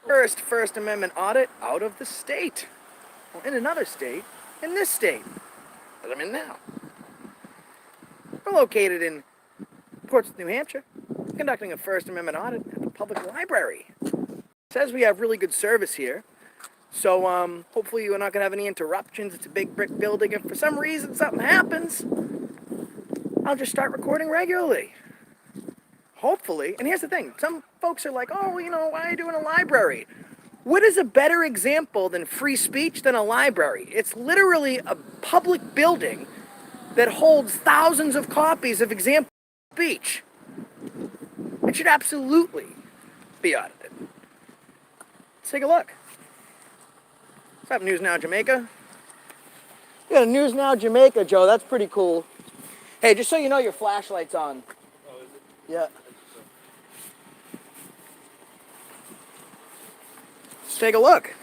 First Amendment audit out of the state. Well, in another state, in this state that I'm in now. We're located in Portsmouth, New Hampshire, conducting a First Amendment audit at the public library. It says we have really good service here, so hopefully we're not going to have any interruptions. It's a big brick building. If for some reason something happens, I'll just start recording regularly. Hopefully. And here's the thing. Some folks are like, oh, you know, why are you doing a library? What is a better example than free speech than a library? It's literally a public building that holds thousands of copies of example speech. It should absolutely be audited. Let's take a look. What's up, News Now Jamaica? We got a News Now Jamaica, Joe. That's pretty cool. Hey, just so you know, your flashlight's on. Oh, is it? Yeah. Let's take a look.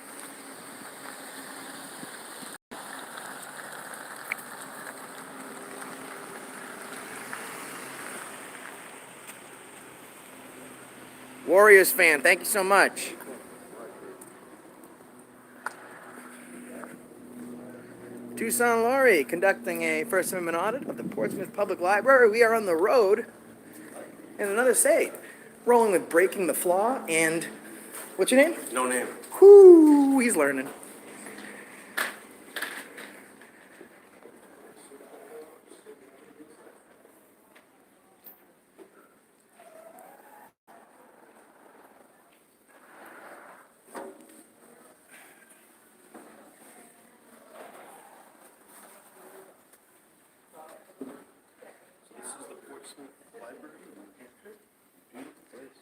Warriors fan, thank you so much. Tucson Laurie conducting a First Amendment audit of the Portsmouth Public Library. We are on the road in another state, rolling with Breaking the Flaw and, what's your name? No name. Whoo, he's learning. This is the Portsmouth Library. Beautiful place.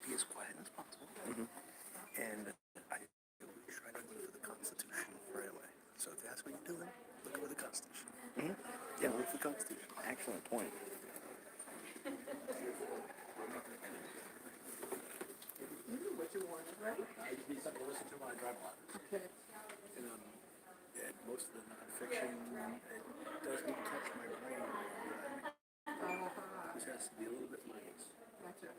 Be as quiet as possible. And I try to look for the Constitution right away. So if you ask what you're doing, look over the Constitution. Yeah, look for the Constitution. Excellent point. What you want, right? I just need something to listen to when I drive a lot. Okay. And yeah, most of the nonfiction, it doesn't touch my brain. This has to be a little bit mindless. Gotcha.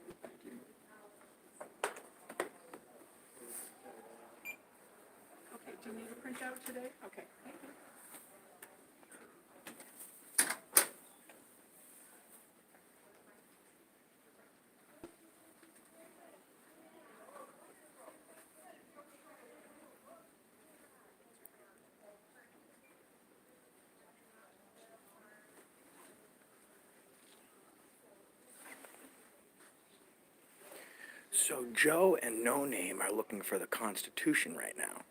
Okay, do you need a printout today? Okay, thank you. So Joe and No Name are looking for the Constitution right now.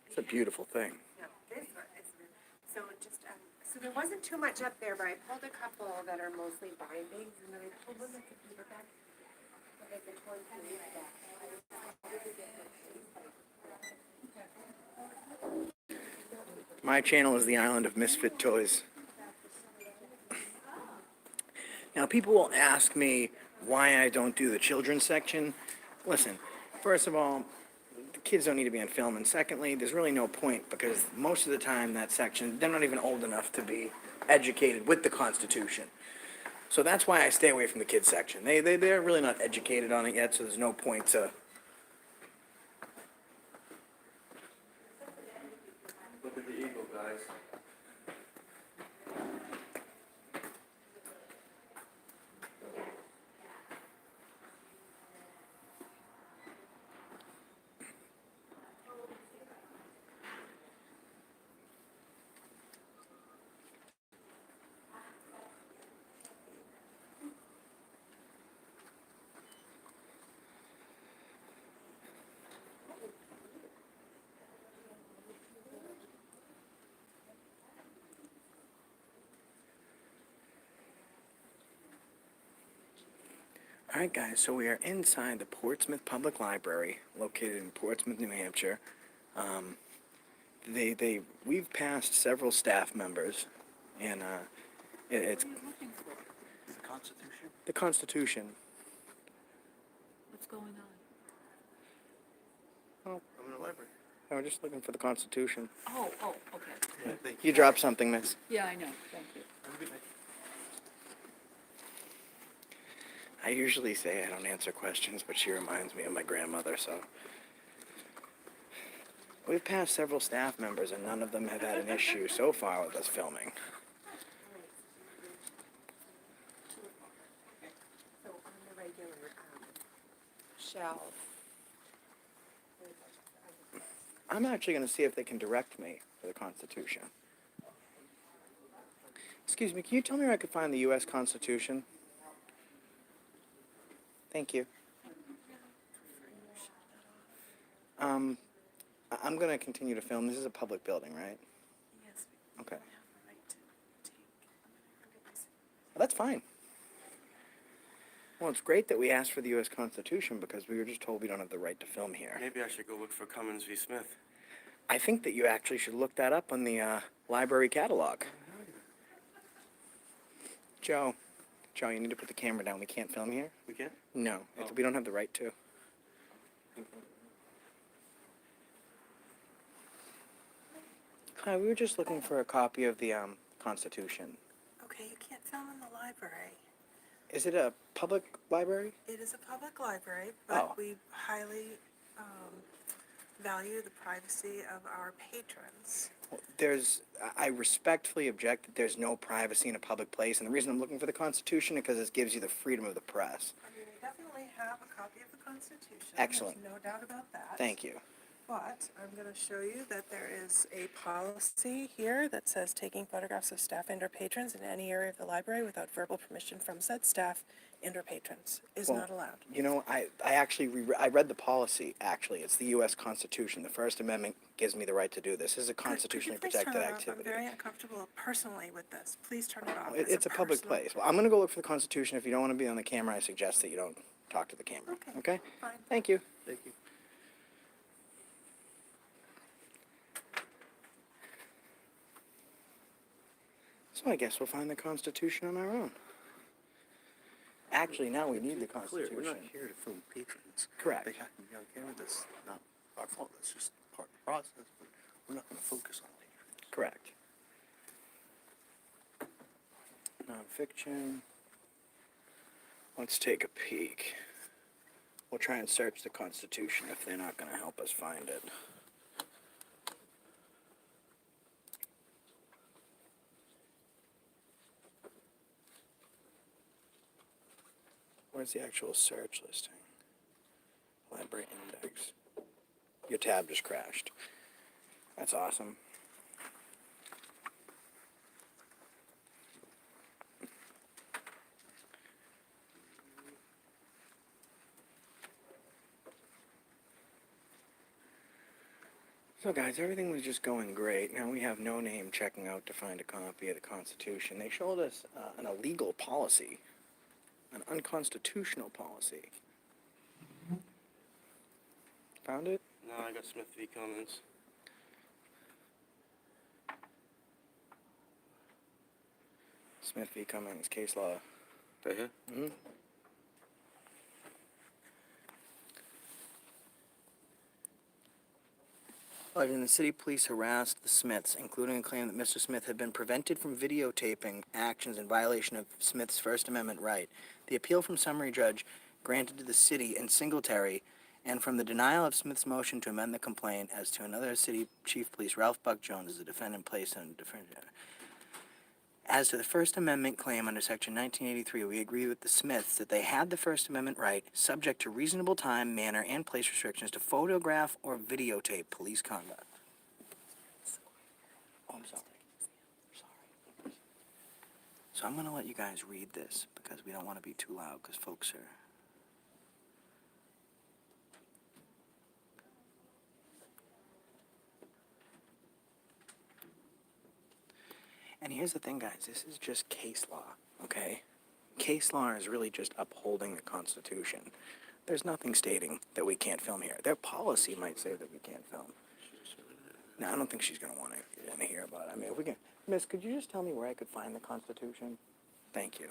It's a beautiful thing. No, this one is, so just, so there wasn't too much up there, but I pulled a couple that are mostly bindings, and then I pulled one that's a paperback. Like the toy paperback. My channel is the Island of Misfit Toys. Now, people will ask me why I don't do the children's section. Listen, first of all, the kids don't need to be on film, and secondly, there's really no point because most of the time that section, they're not even old enough to be educated with the Constitution. So that's why I stay away from the kids section. They're really not educated on it yet, so there's no point to... Look at the eagle, guys. All right, guys, so we are inside the Portsmouth Public Library, located in Portsmouth, New Hampshire. We've passed several staff members, and it's Constitution? The Constitution. What's going on? Oh, I'm in the library. we're just looking for the Constitution. Oh, okay. Yeah, thank You dropped something, miss. Yeah, I know, thank you. Have a good night. I usually say I don't answer questions, but she reminds me of my grandmother, so. We've passed several staff members, and none of them have had an issue so far with us filming. So on the regular, shelf. I'm actually going to see if they can direct me to the Constitution. Excuse me, can you tell me where I could find the U.S. Constitution? Thank you. I'm going to continue to film. This is a public building, right? Yes. Okay. We have the right to take. Well, that's fine. Well, it's great that we asked for the U.S. Constitution because we were just told we don't have the right to film here. Maybe I should go look for Cummins v. Smith. I think that you actually should look that up on the library catalog. Joe, you need to put the camera down. We can't film here. We can? No, Oh. we don't have the right to. Hi, we were just looking for a copy of the Constitution. Okay, you can't film in the library. Is it a public library? It is a public library, Oh. but we highly value the privacy of our patrons. I respectfully object that there's no privacy in a public place, and the reason I'm looking for the Constitution is because it gives you the freedom of the press. I mean, we definitely have a copy of the Constitution. Excellent. There's no doubt about that. Thank you. But I'm going to show you that there is a policy here that says taking photographs of staff and/or patrons in any area of the library without verbal permission from said staff and/or patrons is Well, not allowed. You know, I actually I read the policy. Actually, it's the U.S. Constitution. The First Amendment gives me the right to do this. This is a constitutionally Could you please protected turn it off? activity. I'm very uncomfortable personally with this. Please turn it off. It's a public personal- place. Well, I'm going to go look for the Constitution. If you don't want to be on the camera, I suggest that you don't talk to the camera. Okay. Okay? Fine. Thank you. Thank you. So I guess we'll find the Constitution on our own. Actually, now we need the Clear, Constitution. we're not here to film patrons. Correct. They have to be on camera. That's not our fault. That's just part of the process. But we're not going to focus on patrons. Correct. Nonfiction. Let's take a peek. We'll try and search the Constitution if they're not going to help us find it. Where's the actual search listing? Library index. Your tab just crashed. That's awesome. So guys, everything was just going great. Now we have no name checking out to find a copy of the Constitution. They showed us an illegal policy, an unconstitutional policy. Found it? No, I got Smith v. Cummins. Smith v. Cummings, case law. Right here? Mm-hmm. And the city police harassed the Smiths, including a claim that Mr. Smith had been prevented from videotaping actions in violation of Smith's First Amendment right. The appeal from summary judge granted to the city in Singletary, and from the denial of Smith's motion to amend the complaint as to another city chief police, Ralph Buck Jones, as a defendant placed on different. As to the First Amendment claim under Section 1983, we agree with the Smiths that they had the First Amendment right, subject to reasonable time, manner, and place restrictions, to photograph or videotape police conduct. Oh, I'm sorry. Sorry. So I'm going to let you guys read this because we don't want to be too loud because folks are... And here's the thing, guys, this is just case law, okay? Case law is really just upholding the Constitution. There's nothing stating that we can't film here. Their policy might say that we can't film. No, I don't think she's going to want to hear about it. I mean, if we can... Miss, could you just tell me where I could find the Constitution? Thank you.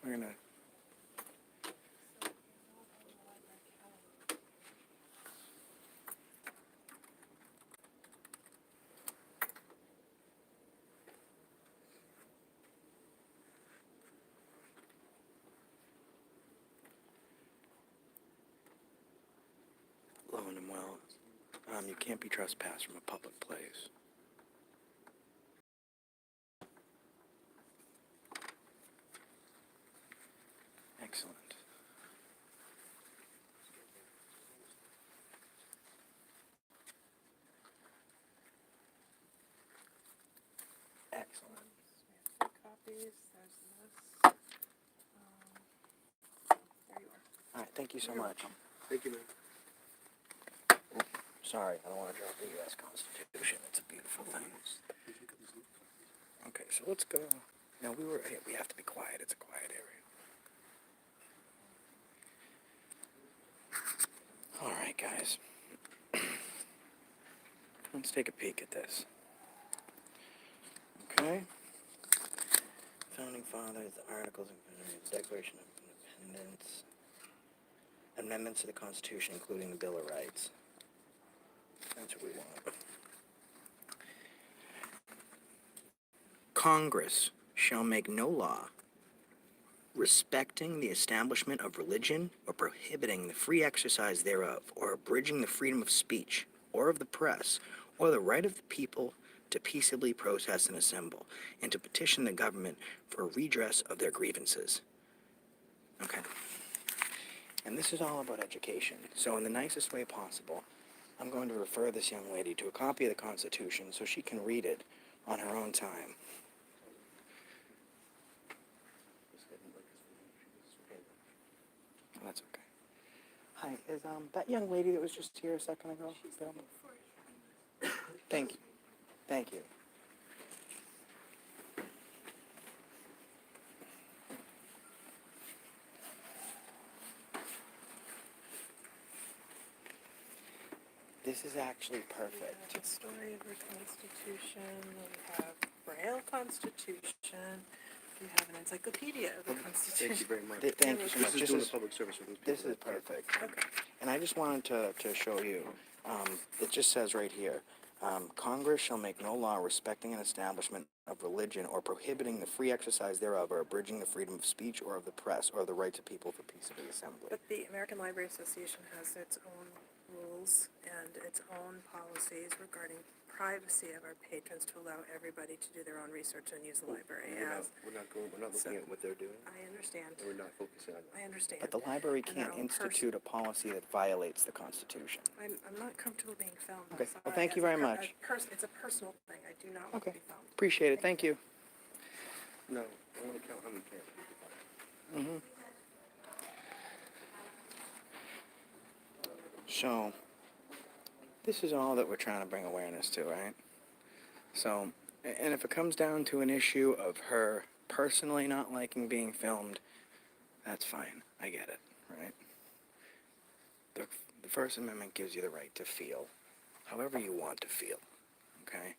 We're gonna. Low and well, you can't be trespassed from a public place. Excellent. Excellent. Copies, there's this. There you are. All right, thank you so much. Thank you, man. Sorry, I don't want to drop the U.S. Constitution. It's a beautiful thing. Okay, so let's go. Now we have to be quiet. It's a quiet area. All right, guys. Let's take a peek at this. Okay. Founding Fathers, the Articles of the Declaration of Independence, amendments to the Constitution, including the Bill of Rights. That's what we want. Congress shall make no law respecting the establishment of religion or prohibiting the free exercise thereof or abridging the freedom of speech or of the press or the right of the people to peaceably protest and assemble and to petition the government for a redress of their grievances. Okay. And this is all about education. So in the nicest way possible, I'm going to refer this young lady to a copy of the Constitution so she can read it on her own time. Oh, that's okay. Hi, is that young lady that was just here a second ago available? Thank you. Thank you. This is actually perfect. The story of the Constitution, we have Braille Constitution, we have an encyclopedia of the Constitution. Thank you very much. Thank you so much. This is doing a public service for those people. This is perfect. Okay. And I just wanted to show you, it just says right here, Congress shall make no law respecting an establishment of religion or prohibiting the free exercise thereof or abridging the freedom of speech or of the press or the rights of people for peaceable assembly. But the American Library Association has its own rules and its own policies regarding privacy of our patrons to allow everybody to do their own research and use the library as. We're not looking at what they're doing. I understand. And we're not focusing on that. I understand. But the library And their can't own institute a policy that violates the Constitution. I'm not comfortable being filmed. I'm Okay. Well, sorry. thank you As a very much. It's a personal thing. I do not want to Okay. be filmed. Appreciate it. Thank you. No, I want to count how many cameras. So, this is all that we're trying to bring awareness to, right? So, and if it comes down to an issue of her personally not liking being filmed, that's fine. I get it, right? The First Amendment gives you the right to feel however you want to feel, okay?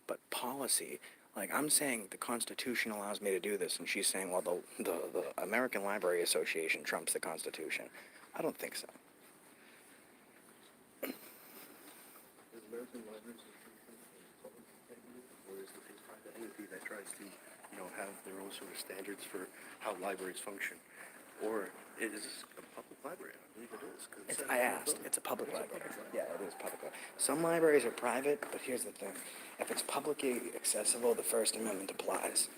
But policy, like I'm saying the Constitution allows me to do this, and she's saying, well, the American Library Association trumps the Constitution. I don't think so. Is American Library Association a public entity, or is it a private entity that tries to, have their own sort of standards for how libraries function? Or is this a public library? I believe it is. 'Cause it says I on the asked. building. It's a public It's a library. public Yeah, it is public. Some libraries are private, but here's the thing. If it's publicly accessible, the First Amendment applies.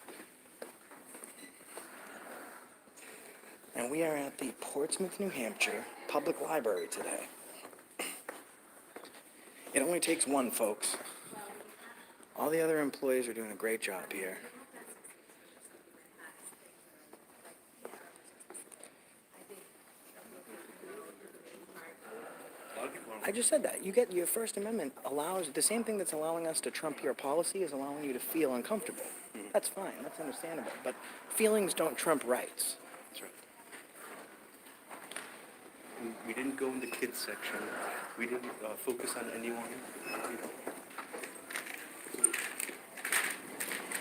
And we are at the Portsmouth, New Hampshire Public Library today. It only takes one, folks. All the other employees are doing a great job here. I just said that. You get your First Amendment allows the same thing that's allowing us to trump your policy is allowing you to feel uncomfortable. That's fine. That's understandable. But feelings don't trump rights. That's right. We didn't go in the kids section. We didn't focus on anyone.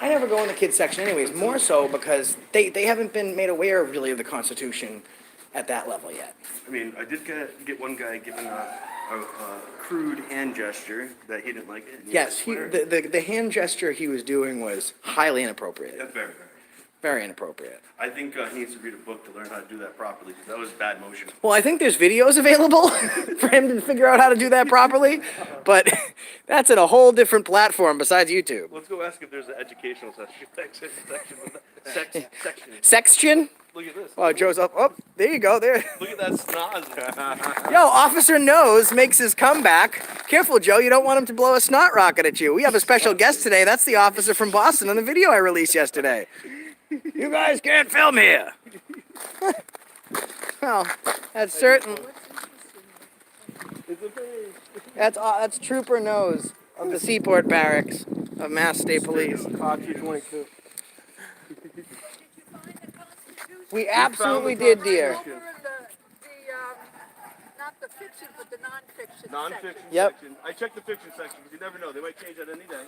I never go in the kids section anyways, more so because they haven't been made aware really of the Constitution at that level yet. I mean, I did get one guy given a crude hand gesture that he didn't like it. and he Yes, was he, swearing. the hand gesture he was doing was highly inappropriate. Yeah, very. Very inappropriate. I think he needs to read a book to learn how to do that properly, because that was bad motion. Well, I think there's videos available for him to figure out how to do that properly, but that's in a whole different platform besides YouTube. Let's go ask if there's an educational section. Section. Sextion? Look at this. Oh, Joe's up. Oh, there you go. There. Look at that snot. Yo, Officer Nose makes his comeback. Careful, Joe. You don't want him to blow a snot rocket at you. We have a special guest today. That's the officer from Boston on the video I released yesterday. You guys can't film here. Well, that's certain. That's Trooper Nose of the Seaport Barracks of Mass State Police. We absolutely did, dear. Over in not the fiction, but the nonfiction Non-fiction section. Yep. section. I checked the fiction section, because you never know. They might change that any day.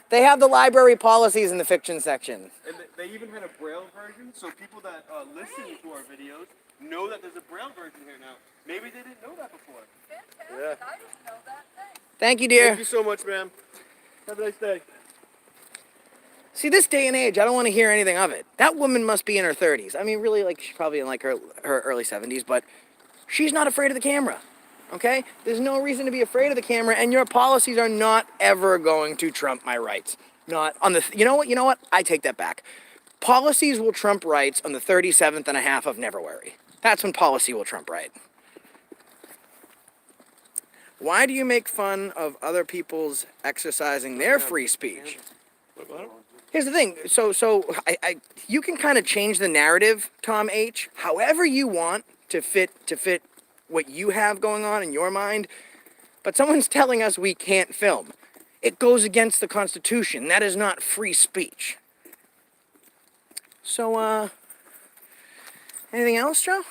They have the library policies in the fiction section. And they even had a Braille version, so people that listen to our videos know that there's a Braille version here now. Maybe they didn't know that before. Fantastic. Yeah. I didn't know that. Thanks. Thank you, dear. Thank you so much, ma'am. Have a nice day. See, this day and age, I don't want to hear anything of it. That woman must be in her 30s. I mean, really, like, she's probably in, like, her early 70s, but she's not afraid of the camera, okay? There's no reason to be afraid of the camera, and your policies are not ever going to trump my rights. Not on the, you know what? I take that back. Policies will trump rights on the 37th and a half of never worry. That's when policy will trump right. Why do you make fun of other people's exercising their free speech? Here's the thing. So you can kind of change the narrative, Tom H., however you want to fit what you have going on in your mind. But someone's telling us we can't film. It goes against the Constitution. That is not free speech. So, anything else, Joe?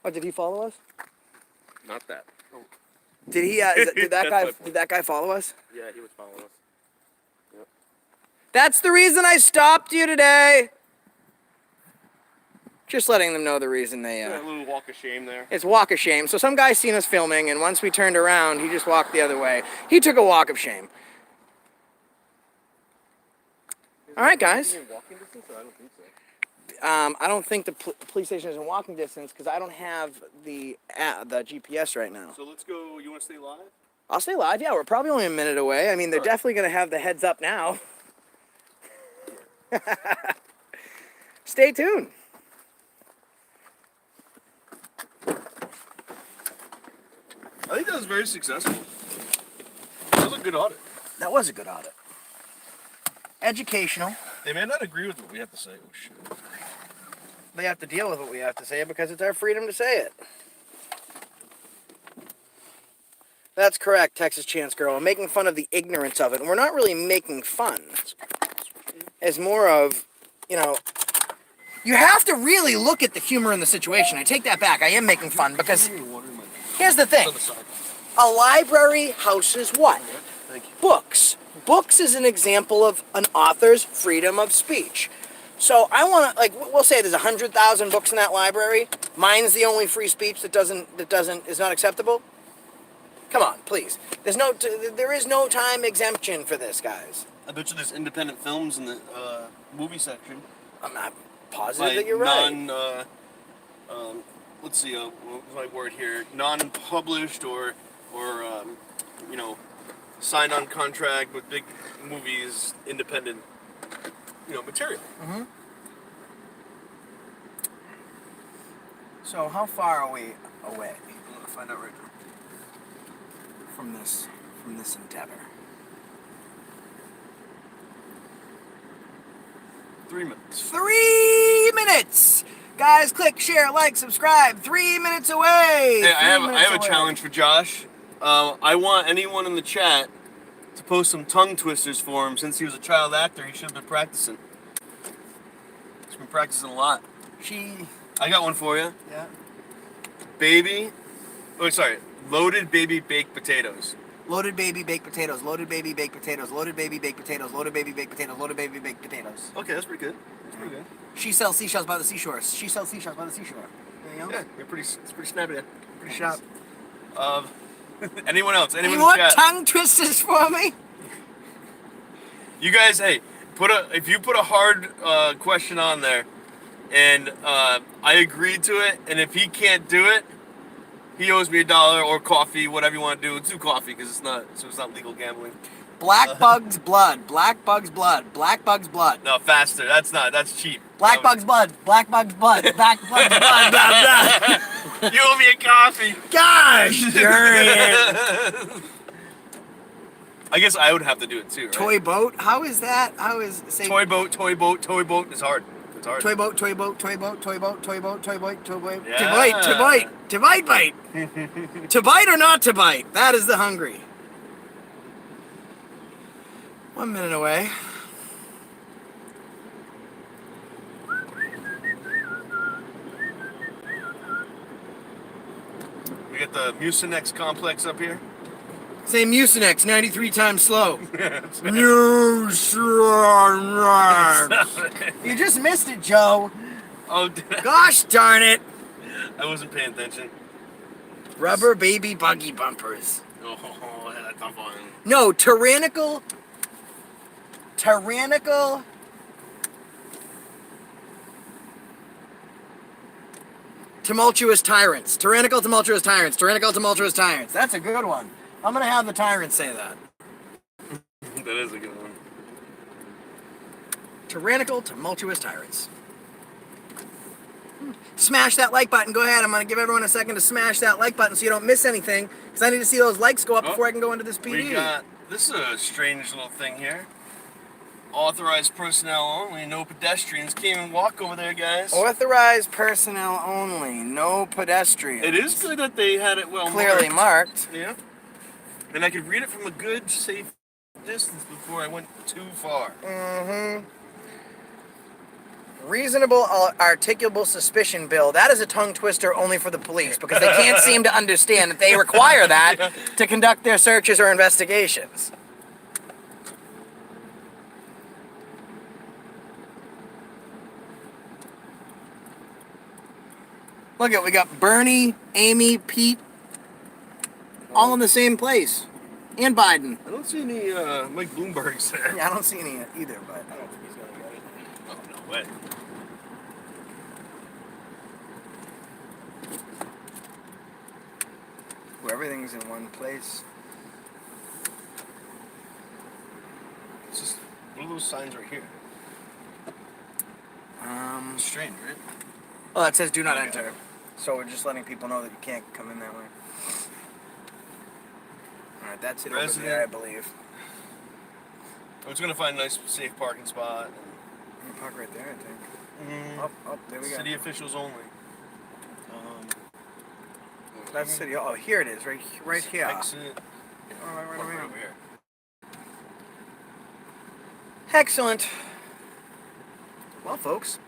Oh, did he follow us? Not that. Did he? Did that guy follow us? Yeah, he was following us. Yep. That's the reason I stopped you today. Just letting them know the reason they. A little walk of shame there. It's walk of shame. So some guy seen us filming, and once we turned around, he just walked the other way. He took a walk of shame. All right, guys. Walking distance? I don't think so. I don't think the police station is in walking distance because I don't have the GPS right now. So let's go. You want to stay live? I'll stay live. Yeah, we're probably only a minute away. I mean, they're definitely going to have the heads up now. Stay tuned. I think that was very successful. That was a good audit. That was a good audit. Educational. They may not agree with what we have to say. Oh, shit. They have to deal with what we have to say because it's our freedom to say it. That's correct, Texas Chance Girl. I'm making fun of the ignorance of it. And we're not really making fun. It's more of, you have to really look at the humor in the situation. I take that back. I am making fun because here's the thing. A library houses what? Thank you. Books. Books is an example of an author's freedom of speech. So I want to, we'll say there's 100,000 books in that library. Mine's the only free speech that is not acceptable. Come on, please. There is no time exemption for this, guys. I bet you there's independent films in the movie section. I'm not positive that you're right. Let's see, what was my word here? Non-published or signed on contract with big movies, independent, material. Mm-hmm. So how far are we away? I'm gonna find out right now. From this endeavor? 3 minutes. 3 minutes! Guys, click, share, like, subscribe. 3 minutes away! Hey, I 3 have minutes a away. challenge for Josh. I want anyone in the chat to post some tongue twisters for him. Since he was a child actor, he should have been practicing. He's been practicing a lot. I got one for you. Yeah. Loaded baby baked potatoes. Loaded baby baked potatoes. Loaded baby baked potatoes. Loaded baby baked potatoes. Loaded baby baked potatoes. Loaded baby baked potatoes. Okay, that's pretty good. That's pretty good. She sells seashells by the seashore. She sells seashells by the seashore. Anything else? Yeah, you're pretty. It's pretty snappy. There. Pretty sharp. Anyone else? Anyone Any in more the chat? tongue twisters for me? You guys, hey, if you put a hard question on there, and I agreed to it, and if he can't do it, he owes me $1 or coffee, whatever you want to do. Let's do coffee because it's not legal gambling. Black bug's blood. Black bug's blood. Black bug's blood. No, faster. That's cheap. Black bug's blood. Black bug's blood. Black bug's blood. Blah, blah. You owe me a coffee. Gosh darn it. I guess I would have to do it too, right? Toy boat? How is that? How is say Toy boat. It's hard. It's hard. toy boat, toy boat, toy boat, toy boat, toy boat, toy boat, toy boat. Yeah. To bite, to bite, to bite, bite. To bite or not to bite? That is the hungry. 1 minute away. We got the Mucinex complex up here. Say Mucinex 93 times slow. Mucinex. You just missed it, Joe. Oh, Gosh darn it. I wasn't paying attention. Rubber baby buggy bumpers. Oh, that's a tough one. No, tyrannical. Tumultuous tyrants. Tyrannical tumultuous tyrants. Tyrannical tumultuous tyrants. That's a good one. I'm gonna have the tyrants say that. That is a good one. Tyrannical tumultuous tyrants. Smash that like button. Go ahead. I'm gonna give everyone a second to smash that like button so you don't miss anything. Because I need to see those likes go up before I can go into this PD. This is a strange little thing here. Authorized personnel only, no pedestrians. Can't even walk over there, guys. Authorized personnel only. No pedestrians. It is good that they had it well Clearly marked. Yeah. And I could read it from a good, safe distance before I went too far. Mm-hmm. Reasonable articulable suspicion bill. That is a tongue twister only for the police because they can't seem to understand that they require that to conduct their searches or investigations. Look at, we got Bernie, Amy, Pete, all in the same place. And Biden. I don't see any Mike Bloomberg's there. Yeah, I don't see any either, but I don't think he's gonna get it. Oh, no way. Where everything's in one place. It's just, what are those signs right here? Strange, right? Oh, it says do not Okay. enter. So we're just letting people know that you can't come in that way. Alright, that's it over Resident. there, I believe. I was gonna find a nice, safe parking spot. You can park right there, I think. Mm, Oh, there we go. City officials only. That's city. Oh, here it is, right here. Exit. Oh, right Park right over here. Excellent. Well, folks,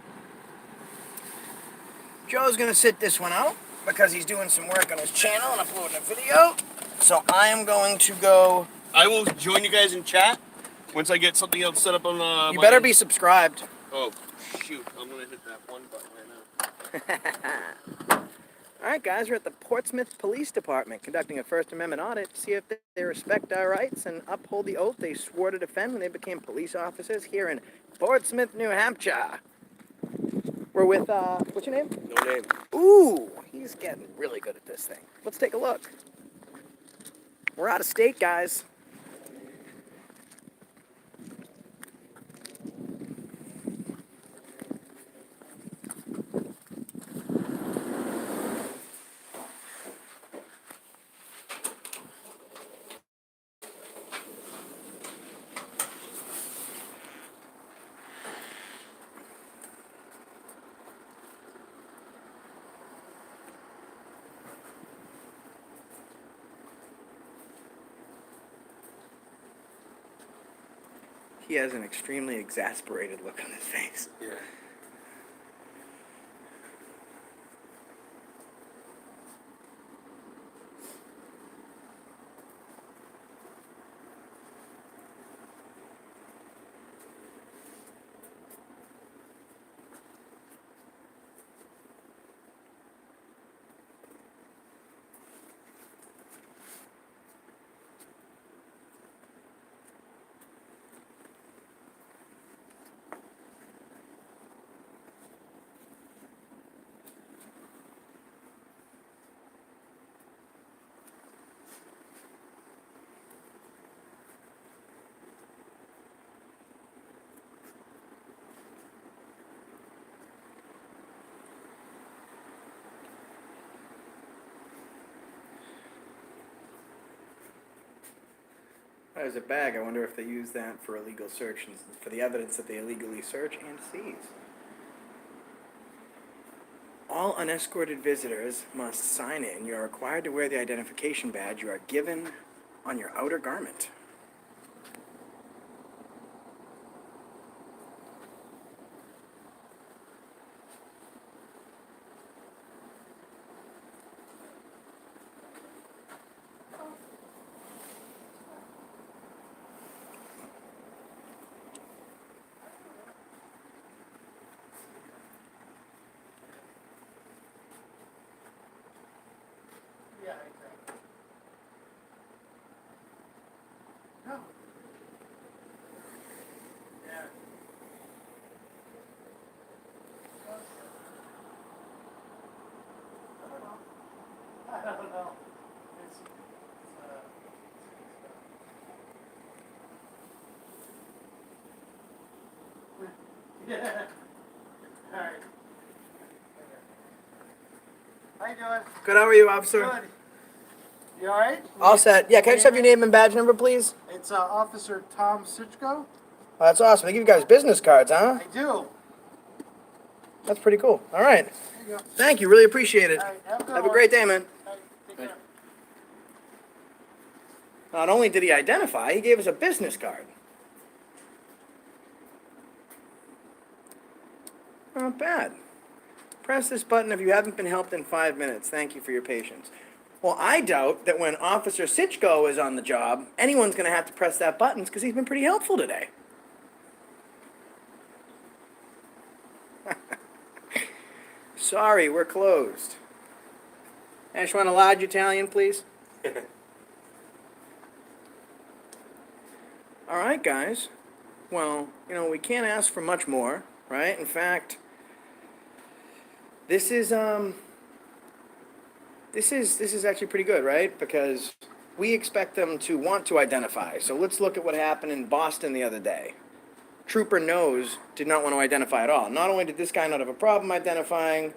Joe's gonna sit this one out because he's doing some work on his channel and uploading a video. So I am going to go. I will join you guys in chat once I get something else set up on. You better be subscribed. Oh, shoot! I'm gonna hit that one button right now. All right, guys, we're at the Portsmouth Police Department conducting a First Amendment audit to see if they respect our rights and uphold the oath they swore to defend when they became police officers here in Portsmouth, New Hampshire. We're with, what's your name? No name. Ooh, he's getting really good at this thing. Let's take a look. We're out of state, guys. He has an extremely exasperated look on his face. Yeah. There's a bag. I wonder if they use that for illegal search and for the evidence that they illegally search and seize. All unescorted visitors must sign in. You are required to wear the identification badge you are given on your outer garment. Yeah. All right. How you doing? Good, how are you, officer? Good. You all right? All set. Yeah, can I just have your name and badge number, please? It's Officer Tom Sitchko. Oh, that's awesome. They give you guys business cards, huh? I do. That's pretty cool. All right. There you go. Thank you. Really appreciate it. All right, have a good Have a one. great day, man. All right, take care. Not only did he identify, he gave us a business card. Not bad. Press this button if you haven't been helped in 5 minutes. Thank you for your patience. Well, I doubt that when Officer Sitchko is on the job, anyone's going to have to press that button because he's been pretty helpful today. Sorry, we're closed. I just want a large Italian, please. All right, guys. Well, we can't ask for much more, right? In fact, this is actually pretty good, right? Because we expect them to want to identify. So let's look at what happened in Boston the other day. Trooper Nose did not want to identify at all. Not only did this guy not have a problem identifying,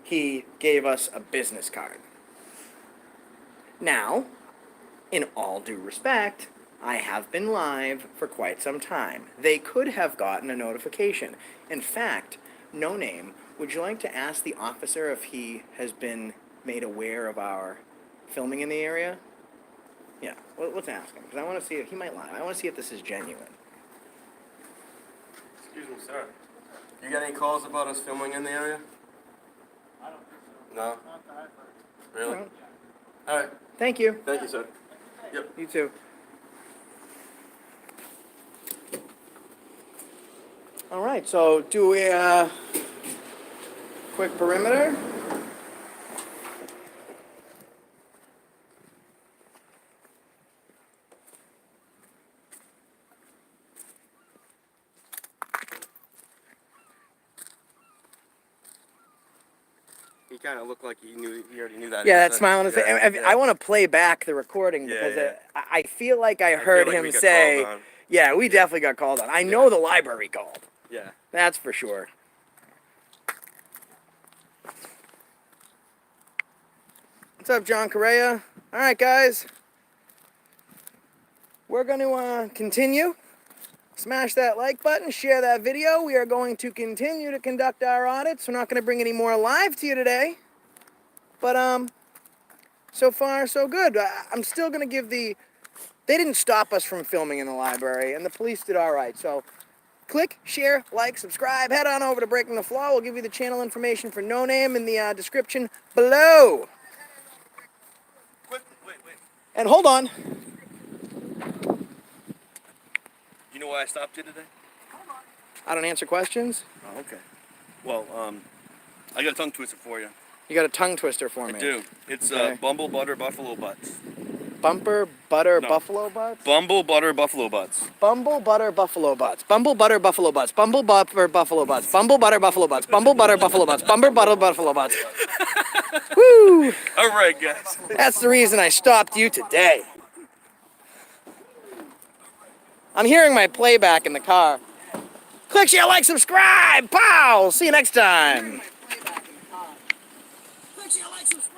he gave us a business card. Now, in all due respect, I have been live for quite some time. They could have gotten a notification. In fact, No Name, would you like to ask the officer if he has been made aware of our filming in the area? Yeah, well, let's ask him, because I want to see if he might lie. I want to see if this is genuine. Excuse me, sir. You got any calls about us filming in the area? I don't think so. No? Not that I've heard. Really? Well, All right. thank you. Thank you, sir. Yep. You too. All right, so do a quick perimeter. He kind of looked like he already knew that. Yeah, that smile on his face. Yeah. I want to play back the recording Yeah, because yeah. I feel like I heard like him we got say, called on. yeah, we definitely got called on. I know the library called. Yeah. That's for sure. What's up, John Correa? All right, guys. We're going to continue. Smash that like button, share that video. We are going to continue to conduct our audits. We're not going to bring any more live to you today. But, so far, so good. I'm still going to give they didn't stop us from filming in the library, and the police did all right. So, click, share, like, subscribe. Head on over to Breaking the Flaw. We'll give you the channel information for No Name in the description below. Wait. And hold on. You know why I stopped you today? I don't answer questions. Oh, okay. Well, I got a tongue twister for you. You got a tongue twister for me. I do. It's Okay. Bumble Butter Buffalo Butts. Bumper butter No. buffalo butts. Bumble Butter Buffalo Butts. Bumble butter buffalo butts. Bumble butter buffalo butts. Bumble butter buffalo butts. Bumble butter buffalo butts. Bumble butter buffalo butts. Bumble butter buffalo butts. Woo! All right, guys. That's the reason I stopped you today. I'm hearing my playback in the car. Click, share, like, subscribe. Pow! See you next time. Click, share, like, subscribe.